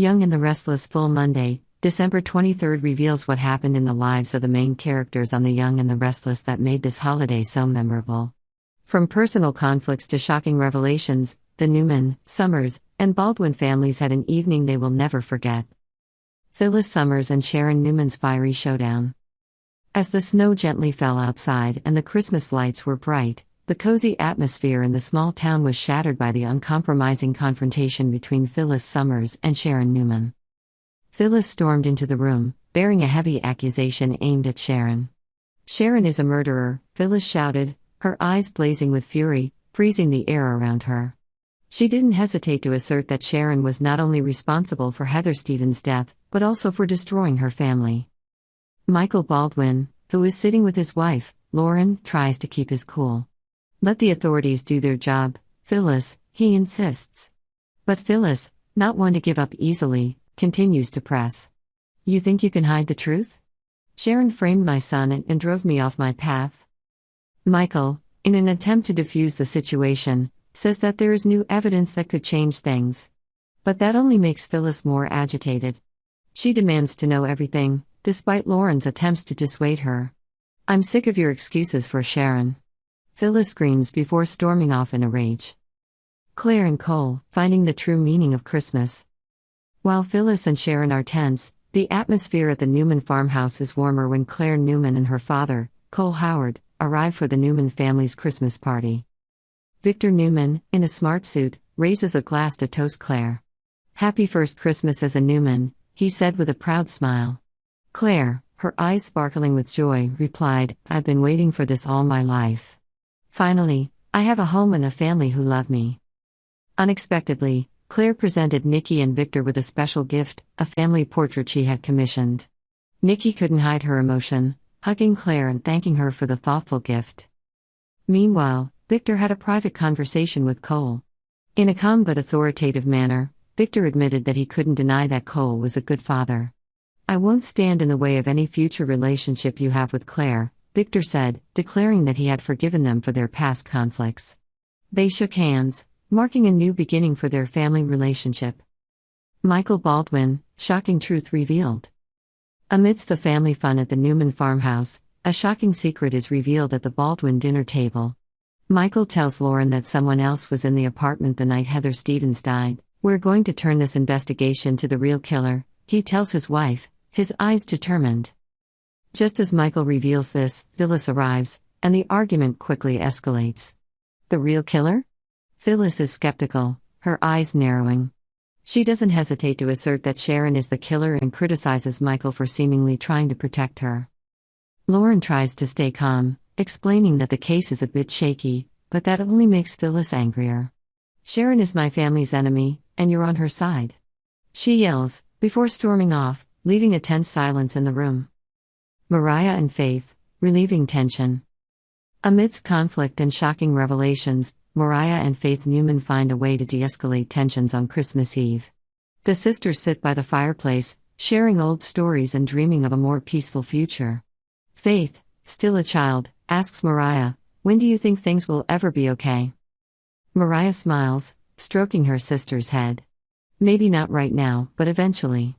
Young and the Restless Full Monday, December 23rd reveals what happened in the lives of the main characters on The Young and the Restless that made this holiday so memorable. From personal conflicts to shocking revelations, the Newman, Summers, and Baldwin families had an evening they will never forget. Phyllis Summers and Sharon Newman's fiery showdown. As the snow gently fell outside and the Christmas lights were bright, the cozy atmosphere in the small town was shattered by the uncompromising confrontation between Phyllis Summers and Sharon Newman. Phyllis stormed into the room, bearing a heavy accusation aimed at Sharon. "Sharon is a murderer," Phyllis shouted, her eyes blazing with fury, freezing the air around her. She didn't hesitate to assert that Sharon was not only responsible for Heather Stevens' death, but also for destroying her family. Michael Baldwin, who is sitting with his wife, Lauren, tries to keep his cool. "Let the authorities do their job, Phyllis," he insists. But Phyllis, not one to give up easily, continues to press. "You think you can hide the truth? Sharon framed my son and drove me off my path." Michael, in an attempt to defuse the situation, says that there is new evidence that could change things. But that only makes Phyllis more agitated. She demands to know everything, despite Lauren's attempts to dissuade her. "I'm sick of your excuses for Sharon," Phyllis screams before storming off in a rage. Claire and Cole, finding the true meaning of Christmas. While Phyllis and Sharon are tense, the atmosphere at the Newman farmhouse is warmer when Claire Newman and her father, Cole Howard, arrive for the Newman family's Christmas party. Victor Newman, in a smart suit, raises a glass to toast Claire. "Happy first Christmas as a Newman," he said with a proud smile. Claire, her eyes sparkling with joy, replied, "I've been waiting for this all my life. Finally, I have a home and a family who love me." Unexpectedly, Claire presented Nikki and Victor with a special gift, a family portrait she had commissioned. Nikki couldn't hide her emotion, hugging Claire and thanking her for the thoughtful gift. Meanwhile, Victor had a private conversation with Cole. In a calm but authoritative manner, Victor admitted that he couldn't deny that Cole was a good father. "I won't stand in the way of any future relationship you have with Claire," Victor said, declaring that he had forgiven them for their past conflicts. They shook hands, marking a new beginning for their family relationship. Michael Baldwin, shocking truth revealed. Amidst the family fun at the Newman farmhouse, a shocking secret is revealed at the Baldwin dinner table. Michael tells Lauren that someone else was in the apartment the night Heather Stevens died. "We're going to turn this investigation to the real killer," he tells his wife, his eyes determined. Just as Michael reveals this, Phyllis arrives, and the argument quickly escalates. "The real killer?" Phyllis is skeptical, her eyes narrowing. She doesn't hesitate to assert that Sharon is the killer and criticizes Michael for seemingly trying to protect her. Lauren tries to stay calm, explaining that the case is a bit shaky, but that only makes Phyllis angrier. "Sharon is my family's enemy, and you're on her side," she yells, before storming off, leaving a tense silence in the room. Mariah and Faith, relieving tension. Amidst conflict and shocking revelations, Mariah and Faith Newman find a way to de-escalate tensions on Christmas Eve. The sisters sit by the fireplace, sharing old stories and dreaming of a more peaceful future. Faith, still a child, asks Mariah, "When do you think things will ever be okay?" Mariah smiles, stroking her sister's head. "Maybe not right now, but eventually.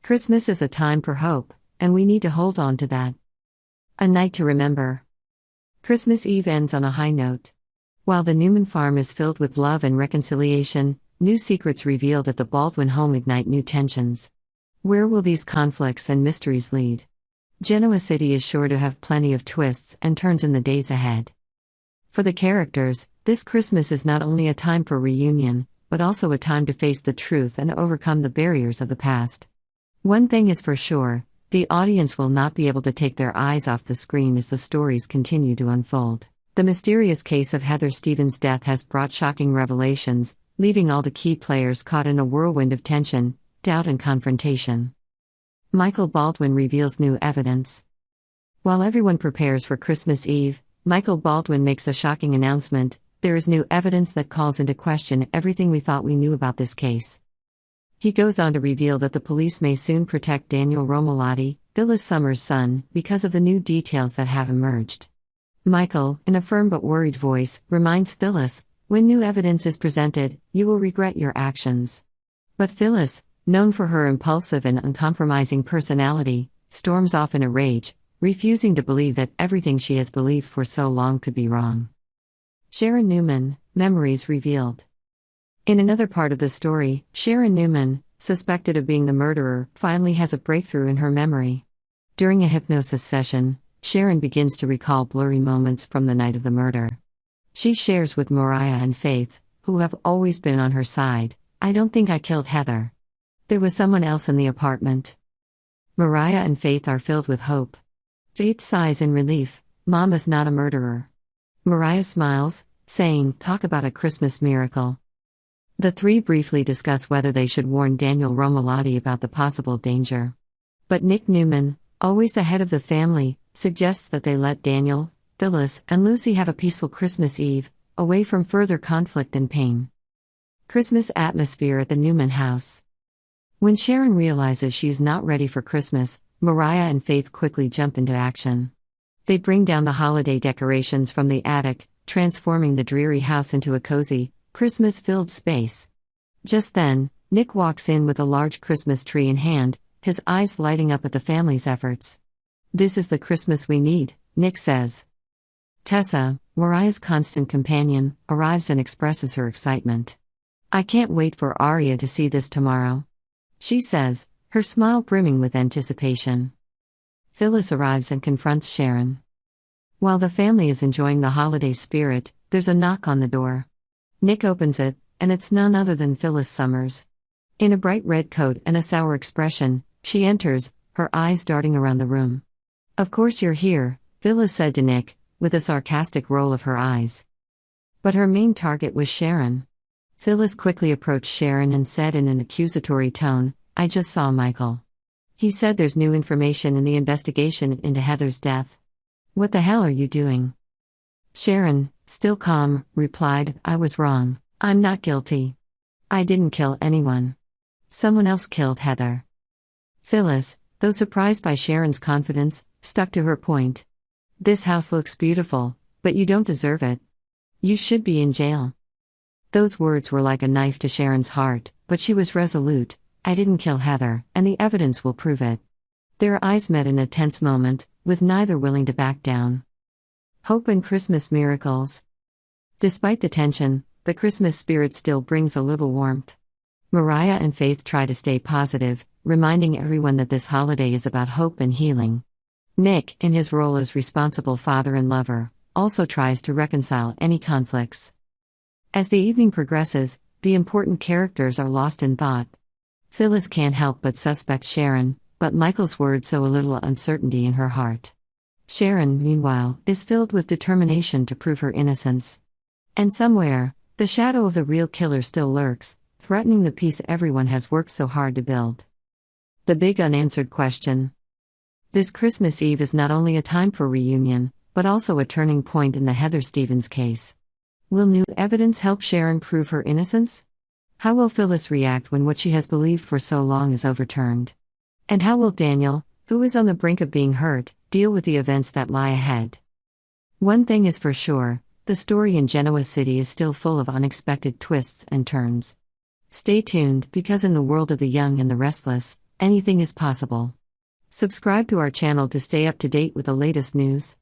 Christmas is a time for hope, and we need to hold on to that." A night to remember. Christmas Eve ends on a high note. While the Newman farm is filled with love and reconciliation, new secrets revealed at the Baldwin home ignite new tensions. Where will these conflicts and mysteries lead? Genoa City is sure to have plenty of twists and turns in the days ahead. For the characters, this Christmas is not only a time for reunion, but also a time to face the truth and overcome the barriers of the past. One thing is for sure, the audience will not be able to take their eyes off the screen as the stories continue to unfold. The mysterious case of Heather Stevens' death has brought shocking revelations, leaving all the key players caught in a whirlwind of tension, doubt and confrontation. Michael Baldwin reveals new evidence. While everyone prepares for Christmas Eve, Michael Baldwin makes a shocking announcement: there is new evidence that calls into question everything we thought we knew about this case. He goes on to reveal that the police may soon protect Daniel Romolotti, Phyllis Summers' son, because of the new details that have emerged. Michael, in a firm but worried voice, reminds Phyllis, "When new evidence is presented, you will regret your actions." But Phyllis, known for her impulsive and uncompromising personality, storms off in a rage, refusing to believe that everything she has believed for so long could be wrong. Sharon Newman, Memories Revealed. In another part of the story, Sharon Newman, suspected of being the murderer, finally has a breakthrough in her memory. During a hypnosis session, Sharon begins to recall blurry moments from the night of the murder. She shares with Mariah and Faith, who have always been on her side, "I don't think I killed Heather. There was someone else in the apartment." Mariah and Faith are filled with hope. Faith sighs in relief, "Mom is not a murderer." Mariah smiles, saying, "Talk about a Christmas miracle." The three briefly discuss whether they should warn Daniel Romalotti about the possible danger. But Nick Newman, always the head of the family, suggests that they let Daniel, Phyllis, and Lucy have a peaceful Christmas Eve, away from further conflict and pain. Christmas atmosphere at the Newman house. When Sharon realizes she is not ready for Christmas, Mariah and Faith quickly jump into action. They bring down the holiday decorations from the attic, transforming the dreary house into a cozy, Christmas-filled space. Just then, Nick walks in with a large Christmas tree in hand, his eyes lighting up at the family's efforts. "This is the Christmas we need," Nick says. Tessa, Mariah's constant companion, arrives and expresses her excitement. "I can't wait for Aria to see this tomorrow," she says, her smile brimming with anticipation. Phyllis arrives and confronts Sharon. While the family is enjoying the holiday spirit, there's a knock on the door. Nick opens it, and it's none other than Phyllis Summers. In a bright red coat and a sour expression, she enters, her eyes darting around the room. "Of course you're here," Phyllis said to Nick, with a sarcastic roll of her eyes. But her main target was Sharon. Phyllis quickly approached Sharon and said in an accusatory tone, "I just saw Michael. He said there's new information in the investigation into Heather's death. What the hell are you doing?" Sharon, still calm, replied, "I was wrong. I'm not guilty. I didn't kill anyone. Someone else killed Heather." Phyllis, though surprised by Sharon's confidence, stuck to her point. "This house looks beautiful, but you don't deserve it. You should be in jail." Those words were like a knife to Sharon's heart, but she was resolute. "I didn't kill Heather, and the evidence will prove it." Their eyes met in a tense moment, with neither willing to back down. Hope and Christmas miracles. Despite the tension, the Christmas spirit still brings a little warmth. Mariah and Faith try to stay positive, reminding everyone that this holiday is about hope and healing. Nick, in his role as responsible father and lover, also tries to reconcile any conflicts. As the evening progresses, the important characters are lost in thought. Phyllis can't help but suspect Sharon, but Michael's words sow a little uncertainty in her heart. Sharon, meanwhile, is filled with determination to prove her innocence. And somewhere, the shadow of the real killer still lurks, threatening the peace everyone has worked so hard to build. The big unanswered question. This Christmas Eve is not only a time for reunion, but also a turning point in the Heather Stevens case. Will new evidence help Sharon prove her innocence? How will Phyllis react when what she has believed for so long is overturned? And how will Daniel, who is on the brink of being hurt, deal with the events that lie ahead? One thing is for sure, the story in Genoa City is still full of unexpected twists and turns. Stay tuned, because in the world of the young and the restless, anything is possible. Subscribe to our channel to stay up to date with the latest news.